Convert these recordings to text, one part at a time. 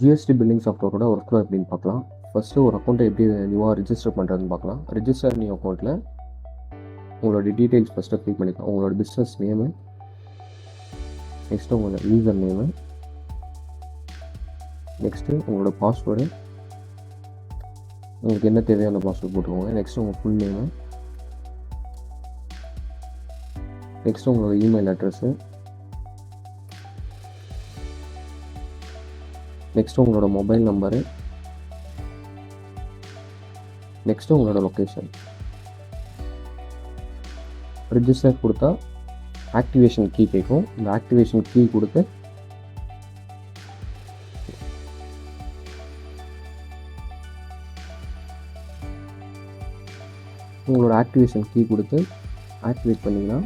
GST billing சாஃப்ட்வேரோட work flow எப்படின்னு பார்க்கலாம். First ஒரு அக்கௌண்ட்டை எப்படி நியூவாக ரிஜிஸ்டர் பண்ணுறதுன்னு பார்க்கலாம். ரிஜிஸ்டர் நியூ அக்கௌண்ட்டில் உங்களோட டீட்டெயில்ஸ் ஃபஸ்ட்டு ஃபில் பண்ணிக்கலாம். உங்களோட பிஸ்னஸ் நேமு, நெக்ஸ்ட்டு உங்களோட யூசர் நேமு, நெக்ஸ்ட்டு உங்களோட பாஸ்வேர்டு, உங்களுக்கு என்ன தேவையான பாஸ்வேர்டு போட்டுக்கோங்க. நெக்ஸ்ட்டு உங்கள் ஃபுல் நேமு, நெக்ஸ்ட்டு உங்களோட இமெயில் அட்ரஸ்ஸு, நெக்ஸ்ட்டு உங்களோட மொபைல் நம்பரு, நெக்ஸ்ட்டு உங்களோட லொக்கேஷன். ரிஜிஸ்டர் கொடுத்தா ஆக்டிவேஷன் கீ கேட்கும். இந்த ஆக்டிவேஷன் கீ கொடுத்து உங்களோட ஆக்டிவேஷன் கீ கொடுத்து ஆக்டிவேட் பண்ணிங்கன்னா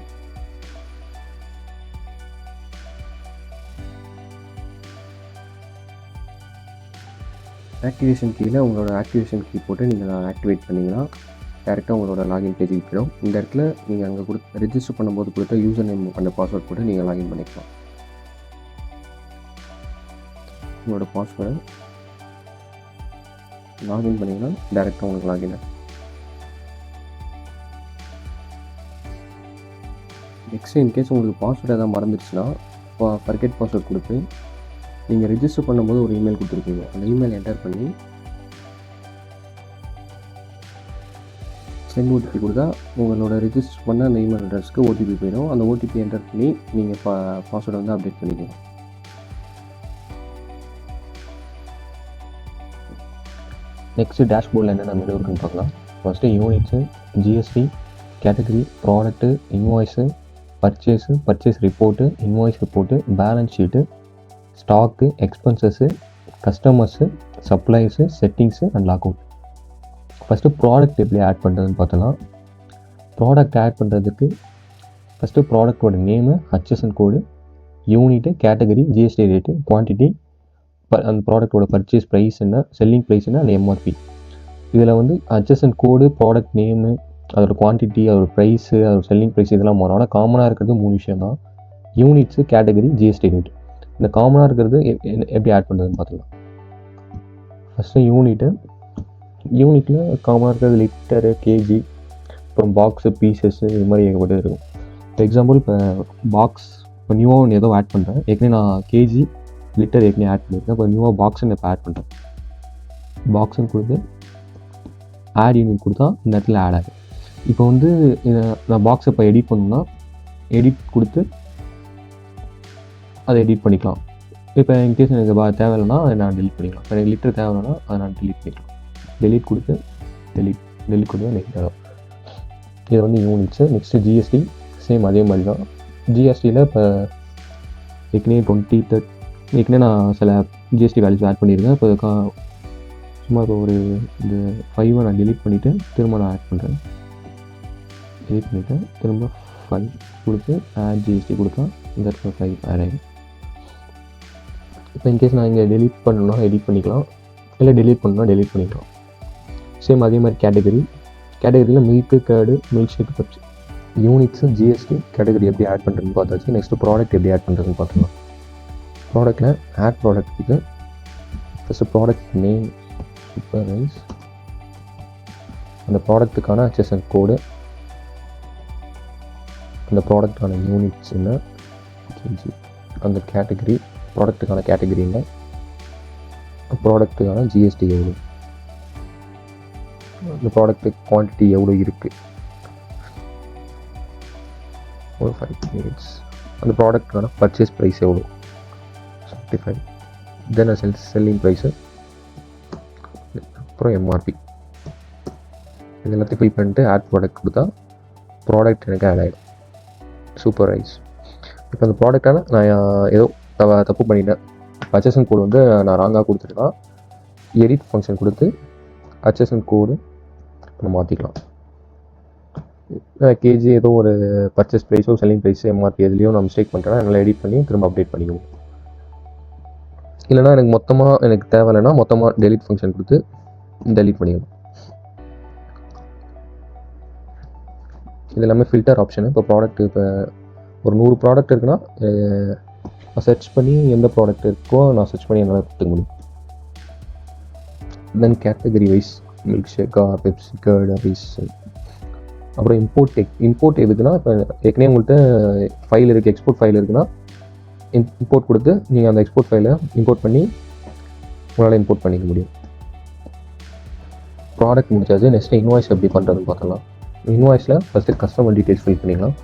ஆக்டிவேஷன் கீயில் உங்களோட ஆக்டிவேஷன் கீ போட்டு நீங்கள் ஆக்டிவேட் பண்ணிங்கன்னா டேரெக்டாக உங்களோட லாகின் பேஜுக்கு போயிடும். இந்த இடத்துல நீங்கள் அங்கே ரிஜிஸ்டர் பண்ணும்போது கொடுத்த யூசர் நேம் அந்த பாஸ்வேர்ட் போட்டு நீங்கள் லாகின் பண்ணிக்கலாம். உங்களோட பாஸ்வேர்டை லாகின் பண்ணிங்கன்னா டேரெக்டாக உங்களுக்கு லாகின் ஆகும். நெக்ஸ்ட்டு இன்கேஸ் உங்களுக்கு பாஸ்வேர்டு எதாவது மறந்துடுச்சுன்னா ஃபர்கெட் பாஸ்வேர்ட் கொடுத்து நீங்கள் ரிஜிஸ்டர் பண்ணும்போது ஒரு இமெயில் கொடுத்துருக்கீங்க. அந்த இமெயில் என்டர் பண்ணி சென்ட் ஓடிபி கொடுத்தா உங்களோட ரிஜிஸ்டர் பண்ண அந்த இமெயில் அட்ரஸ்க்கு ஓடிபி போயிடும். அந்த ஓடிபி என்டர் பண்ணி நீங்கள் பாஸ்வேர்டை வந்து அப்டேட் பண்ணிக்கலாம். நெக்ஸ்ட்டு டேஷ்போர்டில் என்னென்ன மெனு இருக்குன்னு பார்க்கலாம். First units, GST, category, product, invoice, purchase report, invoice report, balance sheet, stock, expenses, customers, supplies, settings and log out. First product எப்படி ஆட் பண்ணுறதுன்னு பார்த்தோன்னா, ப்ராடக்ட் ஆட் பண்ணுறதுக்கு ஃபஸ்ட்டு ப்ராடக்டோட name, HSN code, unit, category, GST rate, quantity, அந்த ப்ராடக்டோட purchase price என்ன, selling price என்ன, அந்த எம்ஆர்பி. இதில் வந்து HSN கோடு, ப்ராடக்ட் நேமு, அதோட குவான்டிட்டி, அதோட ப்ரைஸு, அதோட செல்லிங் ப்ரைஸ் இதெல்லாம் மாறும். ஆனால் காமனாக இருக்கிறது 3 விஷயம் தான்: யூனிட்ஸு, கேட்டகரி, ஜிஎஸ்டி ரேட். இந்த காமனாக இருக்கிறது எப்படி ஆட் பண்ணுறதுன்னு பார்த்துக்கலாம். ஃபஸ்ட்டு யூனிட்டில் காமனாக இருக்கிறது லிட்டரு, கேஜி, அப்புறம் பாக்ஸு, பீசஸ்ஸு, இது மாதிரி ஏகப்பட்டது இருக்கும். இப்போ எக்ஸாம்பிள், இப்போ பாக்ஸ் இப்போ நியூவாக ஒன்று ஏதோ ஆட் பண்ணுறேன். ஏற்கனவே நான் கேஜி, லிட்டர் ஏற்கனவே ஆட் பண்ணியிருக்கேன். இப்போ நியூவாக பாக்ஸுன்னு இப்போ ஆட் பண்ணுறேன். பாக்ஸுன்னு கொடுத்து ஆட் யூனிட் கொடுத்தா இந்த இடத்துல ஆட் ஆகும். இப்போ வந்து நான் பாக்ஸை இப்போ எடிட் பண்ணணும்னா எடிட் கொடுத்து அதை எடிட் பண்ணிக்கலாம். இப்போ இன்கேஸ் எனக்கு தேவையில்லைன்னா அதை நான் டெலிட் பண்ணிக்கலாம். இப்போ எனக்கு லிட்டர் தேவைன்னா அதை நான் டெலிட் பண்ணிக்கலாம். டெலிட் கொடுத்து டெலிட் கொடுத்தா நெக்ஸ்ட் ஆகும். இது வந்து யூனிட்ஸு. நெக்ஸ்ட்டு ஜிஎஸ்டி, சேம் அதே மாதிரி தான். ஜிஎஸ்டியில் இப்போ ஏற்கனவே நான் சில ஜிஎஸ்டி வேல்யூஸ் ஆட் பண்ணியிருக்கேன். இப்போ சும்மா இப்போ ஒரு இந்த 5 நான் டெலிட் பண்ணிவிட்டு திரும்ப நான் ஆட் பண்ணுறேன். எடிட் பண்ணிவிட்டு திரும்ப 5 கொடுத்து ஆட் ஜிஎஸ்டி கொடுத்தா இந்த இடத்துல 5 ஆட் ஆகிடும். இப்போ இன்கேஸ் நான் இங்கே டெலிட் பண்ணணும்னா எடிட் பண்ணிக்கலாம், இல்லை டெலிட் பண்ணணும்னா டெலிட் பண்ணிக்கலாம். சேம் அதே மாதிரி கேட்டகரியில் milk, curd, milk shake, puffs. Units, GST, category எப்படி ஆட் பண்ணுறதுன்னு பார்த்தாச்சு. நெக்ஸ்ட்டு ப்ராடக்ட் எப்படி ஆட் பண்ணுறதுன்னு பார்த்துக்கலாம். ப்ராடக்ட்டில் ஆட் ப்ராடக்ட்டுக்கு first product name, super rice, அந்த ப்ராடக்ட்டுக்கான HSN கோடு, அந்த ப்ராடக்ட்டுக்கான யூனிட்ஸ் என்ன, கேஜி, அந்த கேட்டகரி, ப்ராடக்ட்டுக்கான கேட்டகரி என்ன, ப்ராடக்ட்டுக்கான ஜிஎஸ்டி எவ்வளோ, இந்த ப்ராடக்ட்டு குவான்டிட்டி எவ்வளோ இருக்குது, ஒரு 5 மினிட்ஸ், அந்த ப்ராடக்ட்டுக்கான பர்ச்சேஸ் ப்ரைஸ் எவ்வளோ, 75, தென் செல்லிங் ப்ரைஸு, அப்புறம் எம்ஆர்பி. இது எல்லாத்தையும் ஃபில் பண்ணிட்டு ஆட் ப்ராடக்ட் கொடுத்தா ப்ராடக்ட் எனக்கு ஆட் ஆகிடும். Super rice. இப்போ அந்த ப்ராடக்டான நான் ஏதோ தப்பு பண்ணிட்டேன். HSN கோடு வந்து நான் ராங்காக கொடுத்துட்டேன்னா எடிட் ஃபங்க்ஷன் கொடுத்து HSN கோடு நம்ம மாற்றிக்கலாம். கேஜி ஏதோ ஒரு பர்ச்சேஸ் ப்ரைஸோ செல்லிங் ப்ரைஸோ எம்ஆர்பி எதுலேயோ நான் மிஸ்டேக் பண்ணிட்டேன்னா என்னால் எடிட் பண்ணி திரும்ப அப்டேட் பண்ணிக்குவோம். இல்லைனா எனக்கு மொத்தமாக எனக்கு தேவையில்லைன்னா மொத்தமாக டெலிட் ஃபங்க்ஷன் கொடுத்து டெலிட் பண்ணிக்கணும். இது எல்லாமே ஃபில்டர் ஆப்ஷனு. இப்போ ப்ராடக்ட் இப்போ ஒரு 100 ப்ராடக்ட் இருக்குன்னா நான் சர்ச் பண்ணி எந்த ப்ராடக்ட் இருக்கோ நான் சர்ச் பண்ணி என்னால் கொடுத்துக்க முடியும். தென் கேட்டகரி வைஸ் மில்க் ஷேக்கா, பெப்சி, கர்ட், ரைஸ். அப்புறம் இம்போர்ட் எதுக்குன்னா, இப்போ ஏற்கனவே உங்கள்கிட்ட ஃபைல் இருக்குது, எக்ஸ்போர்ட் ஃபைல் இருக்குன்னா இம்போர்ட் கொடுத்து நீங்கள் அந்த எக்ஸ்போர்ட் ஃபைலை இம்போர்ட் பண்ணி உங்களால் இம்போர்ட் பண்ணிக்க முடியும். ப்ராடக்ட் முடிச்சாச்சு. நெக்ஸ்ட்டு இன்வாய்ஸ் எப்படி பண்ணுறதுன்னு பார்க்கலாம். இன்வாய்ஸில் ஃபஸ்ட்டு கஸ்டமர் டீட்டெயில்ஸ் ஃபில் பண்ணிக்கலாம்.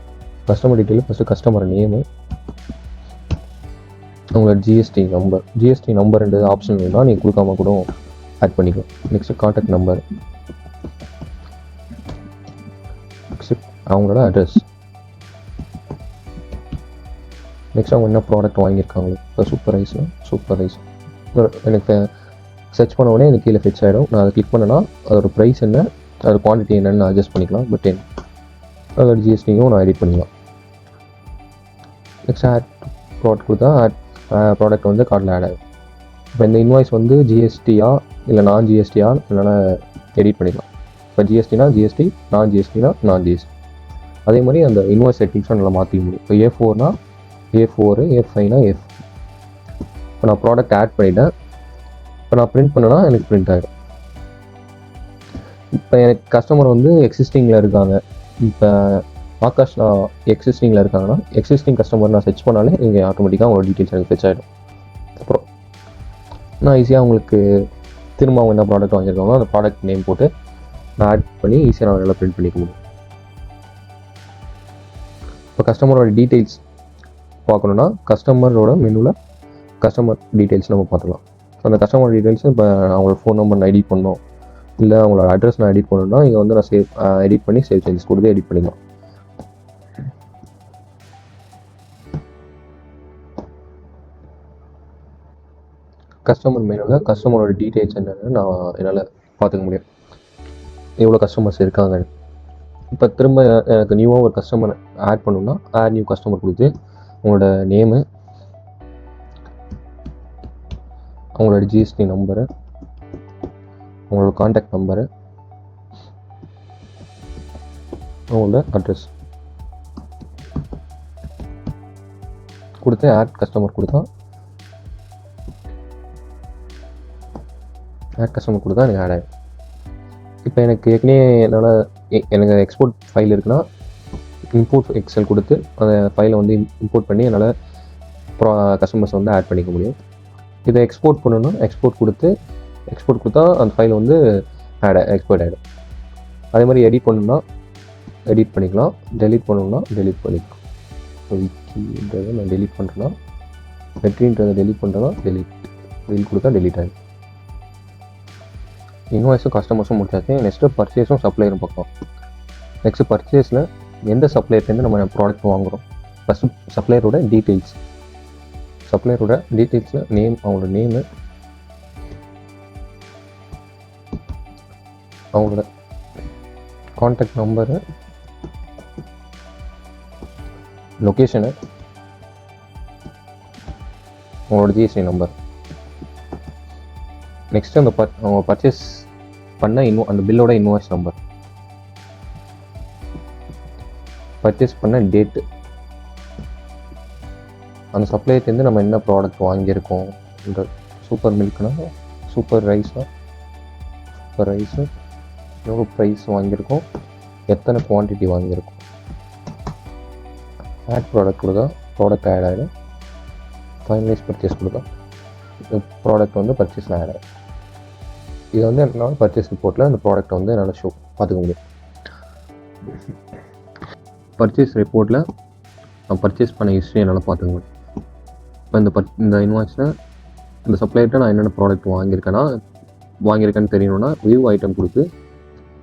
Customer detail first customer name, உங்களோட ஜிஎஸ்டி நம்பர்ன்றது ஆப்ஷன் இருந்தால் நீங்கள் கொடுக்காம கூட ஆட் பண்ணிக்கலாம். நெக்ஸ்ட்டு கான்டாக்ட் நம்பர், நெக்ஸ்ட்டு அவங்களோட அட்ரஸ், நெக்ஸ்ட் அவங்க என்ன ப்ராடக்ட் வாங்கியிருக்காங்களோ. இப்போ சூப்பர் ரைஸ் எனக்கு சர்ச் பண்ண உடனே எனக்கு கீழே ஃபிக்ஸ் ஆகிடும். நான் அதை கிளிக் பண்ணேன்னா அதோட ப்ரைஸ் என்ன, அதோட குவான்டிட்டி என்னென்னு நான் அட்ஜஸ்ட் பண்ணிக்கலாம். பட் அதோட ஜிஎஸ்டியும் நான் எடிட் பண்ணிக்கலாம். நெக்ஸ்ட் ஆட் ப்ராடக்ட் கொடுத்தா ப்ராடக்ட் வந்து கார்டில் ஆட் ஆகும். இப்போ இந்த இன்வாய்ஸ் வந்து ஜிஎஸ்டியா இல்லை நான் ஜிஎஸ்டியா என்னால் எடிட் பண்ணிக்கலாம். இப்போ ஜிஎஸ்டினா ஜிஎஸ்டி, நான் ஜிஎஸ்டினா நான் ஜிஎஸ்டி. அதே மாதிரி அந்த இன்வாய்ஸ் செட்டிங்ஸும் நல்லா மாற்றிக்க முடியும். இப்போ A4னா A4, A5னா F. இப்போ நான் ப்ராடக்ட் ஆட் பண்ணிவிட்டேன். இப்போ நான் பிரிண்ட் பண்ணேன்னா எனக்கு பிரிண்ட் ஆகிடும். இப்போ எனக்கு கஸ்டமர் வந்து எக்ஸிஸ்டிங்கில் இருக்காங்க. இப்போ ஆகாஷ் நான் எக்ஸிஸ்டிங்கில் இருக்காங்கன்னா எக்ஸிஸ்டிங் கஸ்டமர் நான் சர்ச் பண்ணாலே இங்கே ஆட்டோமேட்டிக்காக அவங்களோட டீட்டெயில்ஸ் எனக்கு ஃபெச் ஆகிடும். அப்புறம் நான் ஈஸியாக அவங்களுக்கு திரும்ப அவங்க என்ன ப்ராடக்ட் வாங்கியிருக்காங்களோ அந்த ப்ராடக்ட் நேம் போட்டு நான் ஆட் பண்ணி ஈஸியாக நான் நல்லா பிரிண்ட் பண்ணிக்க முடியும். இப்போ கஸ்டமரோட டீட்டெயில்ஸ் பார்க்கணுன்னா கஸ்டமரோட மெனுவில் கஸ்டமர் டீட்டெயில்ஸ் நம்ம பார்த்துக்கலாம். அந்த கஸ்டமர் டீட்டெயில்ஸ் இப்போ அவங்களோட ஃபோன் நம்பர் நான் எடிட் பண்ணோம், இல்லை அவங்களோட அட்ரஸ் நான் எடிட் பண்ணணும்னா இங்கே வந்து நான் எடிட் பண்ணி சேவ் சேஞ்சஸ் கொடுத்து எடிட் பண்ணிக்கலாம். கஸ்டமர் மெனுவில் கஸ்டமரோட டீட்டெயில்ஸ் என்னென்னு நான் என்னால் பார்த்துக்க முடியும், எவ்வளோ கஸ்டமர்ஸ் இருக்காங்க. இப்போ திரும்ப எனக்கு நியூவாக ஒரு கஸ்டமர் ஆட் பண்ணணும்னா ஆட் நியூ கஸ்டமர் கொடுத்து உங்களோட நேமு, அவங்களோட ஜிஎஸ்டி நம்பரு, அவங்களோட கான்டாக்ட் நம்பரு, அவங்களோட அட்ரஸ் கொடுத்து ஆட் கஸ்டமர் கொடுத்தா எனக்கு ஆட் ஆகிடும். இப்போ எனக்கு ஏற்கனவே எனக்கு எக்ஸ்போர்ட் ஃபைல் இருக்குன்னா இம்போர்ட் எக்ஸல் கொடுத்து அந்த ஃபைலை வந்து இம்போர்ட் பண்ணி என்னால் கஸ்டமர்ஸ் வந்து ஆட் பண்ணிக்க முடியும். இதை எக்ஸ்போர்ட் பண்ணணும்னா எக்ஸ்போர்ட் கொடுத்தா அந்த ஃபைல் வந்து எக்ஸ்போர்ட் ஆகிடும். அதே மாதிரி எடிட் பண்ணணும்னா எடிட் பண்ணிக்கலாம், டெலீட் பண்ணணும்னா டெலீட் பண்ணிக்கலாம். விக்கின்றதை நான் டெலீட் பண்ணுறேன்னா வெற்றின்றதை டெலீட் பண்ணுறேன்னா டெலீட் கொடுத்தா டெலீட் ஆகிடும். இன்வாய்ஸும் கஸ்டமர்ஸும் முடிச்சாச்சு. நெக்ஸ்ட்டு பர்ச்சேஸும் சப்ளையரும் பார்க்கலாம். நெக்ஸ்ட்டு பர்ச்சேஸில் எந்த சப்ளையர்லேருந்து நம்ம ப்ராடக்ட் வாங்குகிறோம், ஃபஸ்ட்டு சப்ளையரோட டீட்டெயில்ஸில் நேம், அவங்களோட நேமு, அவங்களோட கான்டாக்ட் நம்பரு, லொக்கேஷனு, அவங்களோட ஜிஎஸ்டி நம்பர். நெக்ஸ்ட்டு அவங்க பர்ச்சேஸ் பண்ண அந்த பில்லோட இன்வாய்ஸ் நம்பர், பர்ச்சேஸ் பண்ண டேட்டு, அந்த சப்ளையர்லேருந்து நம்ம என்ன ப்ராடக்ட் வாங்கியிருக்கோம், இந்த சூப்பர் மில்க்னா சூப்பர் ரைஸு எவ்வளோ ப்ரைஸ் வாங்கியிருக்கோம், எத்தனை குவான்டிட்டி வாங்கியிருக்கோம். ஆட் ப்ராடக்ட் கொடுத்தா ப்ராடக்ட் ஆட் ஆகிடும். ஃபைனலைஸ் பர்ச்சேஸ் கொடுத்தா ப்ராடக்ட் வந்து பர்ச்சேஸில் ஆட் ஆகிடும். இது வந்து என்னால் பர்ச்சேஸ் ரிப்போர்ட்டில் அந்த ப்ராடக்ட்டை வந்து என்னால் பார்த்துக்க முடியும். பர்ச்சேஸ் ரிப்போர்ட்டில் நான் பர்ச்சேஸ் பண்ண ஹிஸ்ட்ரி என்னால் பார்த்துக்க முடியும். இப்போ இந்த இன்வாய்ஸில் இந்த சப்ளையர்கிட்ட நான் என்னென்ன ப்ராடக்ட் வாங்கியிருக்கேன்னு தெரியணும்னா வியூ ஐட்டம் கொடுத்து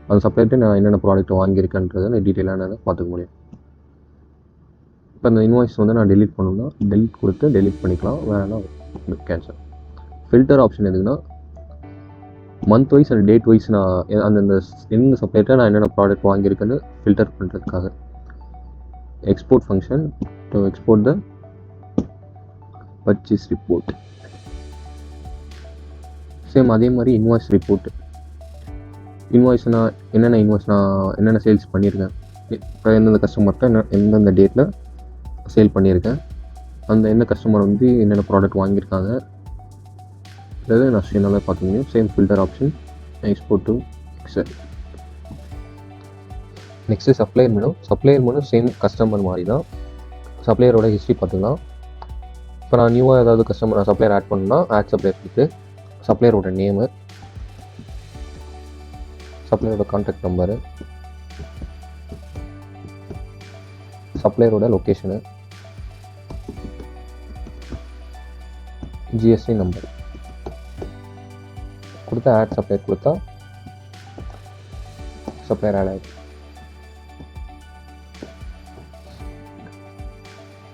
அந்த சப்ளையர்கிட்ட நான் என்னென்ன ப்ராடக்ட் வாங்கியிருக்கேன்றதை நான் டீட்டெயிலாக என்னால் பார்த்துக்க முடியும். இப்போ இந்த இன்வாய்ஸ் வந்து நான் டெலீட் பண்ணணும்னா டெலீட் கொடுத்து டெலீட் பண்ணிக்கலாம், வேணா கேன்சல். ஃபில்டர் ஆப்ஷன் எதுக்குன்னா month wise and date wise நான் அந்தந்த எந்த சப்ளையர்கிட்ட நான் என்னென்ன ப்ராடக்ட் வாங்கியிருக்கேன்னு ஃபில்டர் பண்ணுறதுக்காக. Export function to export the purchase report. Same அதே மாதிரி இன்வாய்ஸ் ரிப்போர்ட். என்னென்ன சேல்ஸ் பண்ணியிருக்கேன், இப்போ எந்தெந்த கஸ்டமர்கிட்ட எந்தெந்த டேட்டில் சேல் பண்ணியிருக்கேன், அந்த எந்த கஸ்டமர் வந்து என்னென்ன ப்ராடக்ட் வாங்கியிருக்காங்க, அடுத்தது நான் சொன்னாலே பார்த்தீங்கன்னா same filter option, export to Excel. Next supplier menu. Supplier menu same customer மாதிரி தான். சப்ளையரோட ஹிஸ்ட்ரி பார்த்துக்கலாம். இப்போ நான் நியூவாக ஏதாவது கஸ்டமர் சப்ளையர் ஆட் பண்ணணும்னா ஆட் சப்ளையர் கொடுத்து சப்ளையரோட நேமு, சப்ளையரோட கான்டாக்ட் நம்பரு, சப்ளையரோட லொக்கேஷனு, ஜிஎஸ்டி நம்பர் கொடுத்து ஆட் சப்ளையர் கொடுத்தா சப்ளையர் ஆட் ஆகிடும்.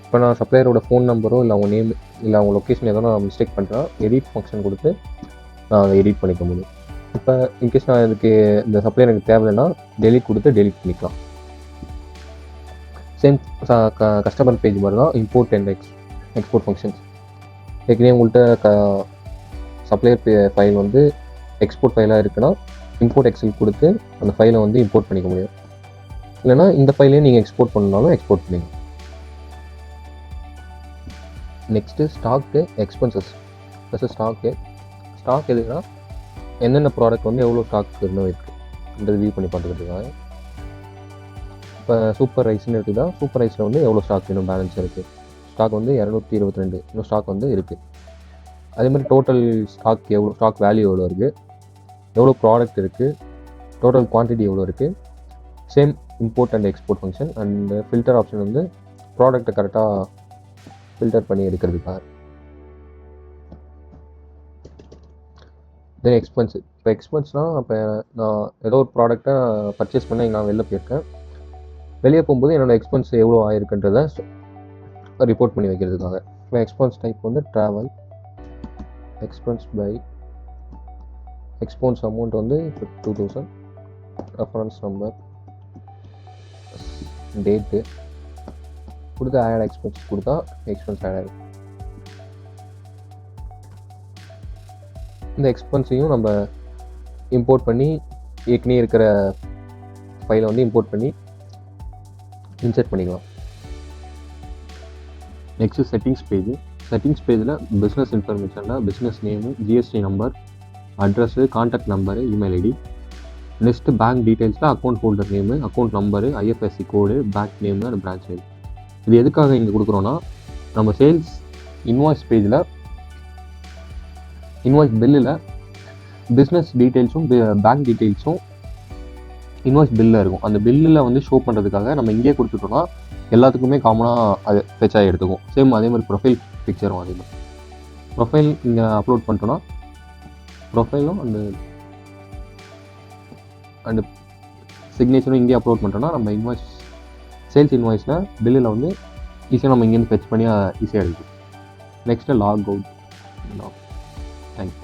இப்போ நான் சப்ளையரோட ஃபோன் நம்பரோ இல்லை அவங்க நேம் இல்லை அவங்க லொக்கேஷன் ஏதோ நான் மிஸ்டேக் பண்ணுறேன், எடிட் ஃபங்க்ஷன் கொடுத்து நான் அதை எடிட் பண்ணிக்க முடியும். இப்போ இன்கேஸ் நான் இதுக்கு இந்த சப்ளையர் எனக்கு தேவைன்னா டெலிட் கொடுத்து டெலிட் பண்ணிக்கலாம். சேம் கஸ்டமர் பேஜ் மாதிரி தான் இம்போர்ட் அண்ட் எக்ஸ்போர்ட் ஃபங்க்ஷன்ஸ். ஏற்கனவே உங்கள்கிட்ட சப்ளையர் ஃபைல் வந்து எக்ஸ்போர்ட் ஃபைலாக இருக்குன்னா இம்போர்ட் எக்ஸல் கொடுத்து அந்த ஃபைலை வந்து இம்போர்ட் பண்ணிக்க முடியும். இல்லைனா இந்த ஃபைலையும் நீங்கள் எக்ஸ்போர்ட் பண்ணாலும் எக்ஸ்போர்ட் பண்ணிக்கலாம். Next stock expenses. First stock எதுக்குன்னா என்னென்ன ப்ராடக்ட் வந்து எவ்வளோ ஸ்டாக் இன்னும் இருக்குன்றது வியூ பண்ணி பார்த்துக்கிட்டுருக்காங்க. இப்போ சூப்பர் ரைஸ்ன்னு இருக்குதா, சூப்பர் ரைஸில் வந்து எவ்வளோ ஸ்டாக் இன்னும் பேலன்ஸ் இருக்குது. ஸ்டாக் வந்து 222 இன்னும் ஸ்டாக் வந்து இருக்குது. அதே மாதிரி டோட்டல் ஸ்டாக் எவ்வளோ, ஸ்டாக் வேல்யூ எவ்வளோ இருக்குது, எவ்வளோ ப்ராடக்ட் இருக்குது, டோட்டல் குவான்டிட்டி எவ்வளோ இருக்குது. Same import and export function. And filter option வந்து ப்ராடக்ட்டை கரெக்டாக ஃபில்டர் பண்ணி எடுக்கிறதுக்காக. தென் எக்ஸ்பென்ஸ். இப்போ எக்ஸ்பென்ஸ்னால் இப்போ நான் ஏதோ ஒரு ப்ராடக்டை பர்ச்சேஸ் பண்ண நான் வெளில போயிருக்கேன். வெளியே போகும்போது என்னோடய எக்ஸ்பென்ஸ் எவ்வளோ ஆயிருக்குன்றதை ரிப்போர்ட் பண்ணி வைக்கிறதுக்காக. இப்போ எக்ஸ்பென்ஸ் டைப் வந்து travel, expense by, expense amount வந்து 2000, ரெஃபரன்ஸ் நம்பர், டேட்டு கொடுத்து ஆட் எக்ஸ்பென்ஸ் கொடுத்தா எக்ஸ்பென்ஸ் ஆட் ஆகிடும். இந்த எக்ஸ்பென்ஸையும் நம்ம இம்போர்ட் பண்ணி ஏற்கனவே இருக்கிற ஃபைலை வந்து இம்போர்ட் பண்ணி இன்சர்ட் பண்ணிக்கலாம். Next settings page. செட்டிங்ஸ் பேஜில் பிஸ்னஸ் இன்ஃபர்மேஷனில் business name, GST number, address, contact number, email ID. Next bank டீட்டெயில்ஸில் account holder name, account number, IFSC code, bank name and branch name. இது எதுக்காக இங்கே கொடுக்குறோன்னா நம்ம சேல்ஸ் இன்வாய்ஸ் பேஜில் இன்வாய்ஸ் பில்லில் பிஸ்னஸ் டீட்டெயில்ஸும் பேங்க் டீட்டெயில்ஸும் இன்வாய்ஸ் பில்லில் இருக்கும். அந்த பில்லில் வந்து ஷோ பண்ணுறதுக்காக நம்ம இங்கே கொடுத்துட்டோம்னா எல்லாத்துக்குமே காமனாக அது ஃபெச் ஆகி எடுத்துக்கும். சேம் அதே மாதிரி ப்ரொஃபைல் பிக்சரும் அதே மாதிரி ப்ரொஃபைல் இங்கே அப்லோட் பண்ணிட்டோன்னா ப்ரொஃபைலும் அண்டு சிக்னேச்சரும் இங்கே அப்லோட் பண்ணிட்டோன்னா நம்ம இன்வாய்ஸ் சேல்ஸ் இன்வாய்ஸில் பில்லில் வந்து ஈஸியாக நம்ம இங்கேருந்து ஃபெச் பண்ணி ஈஸியாக எடுக்கும். Next log out. தேங்க்யூ.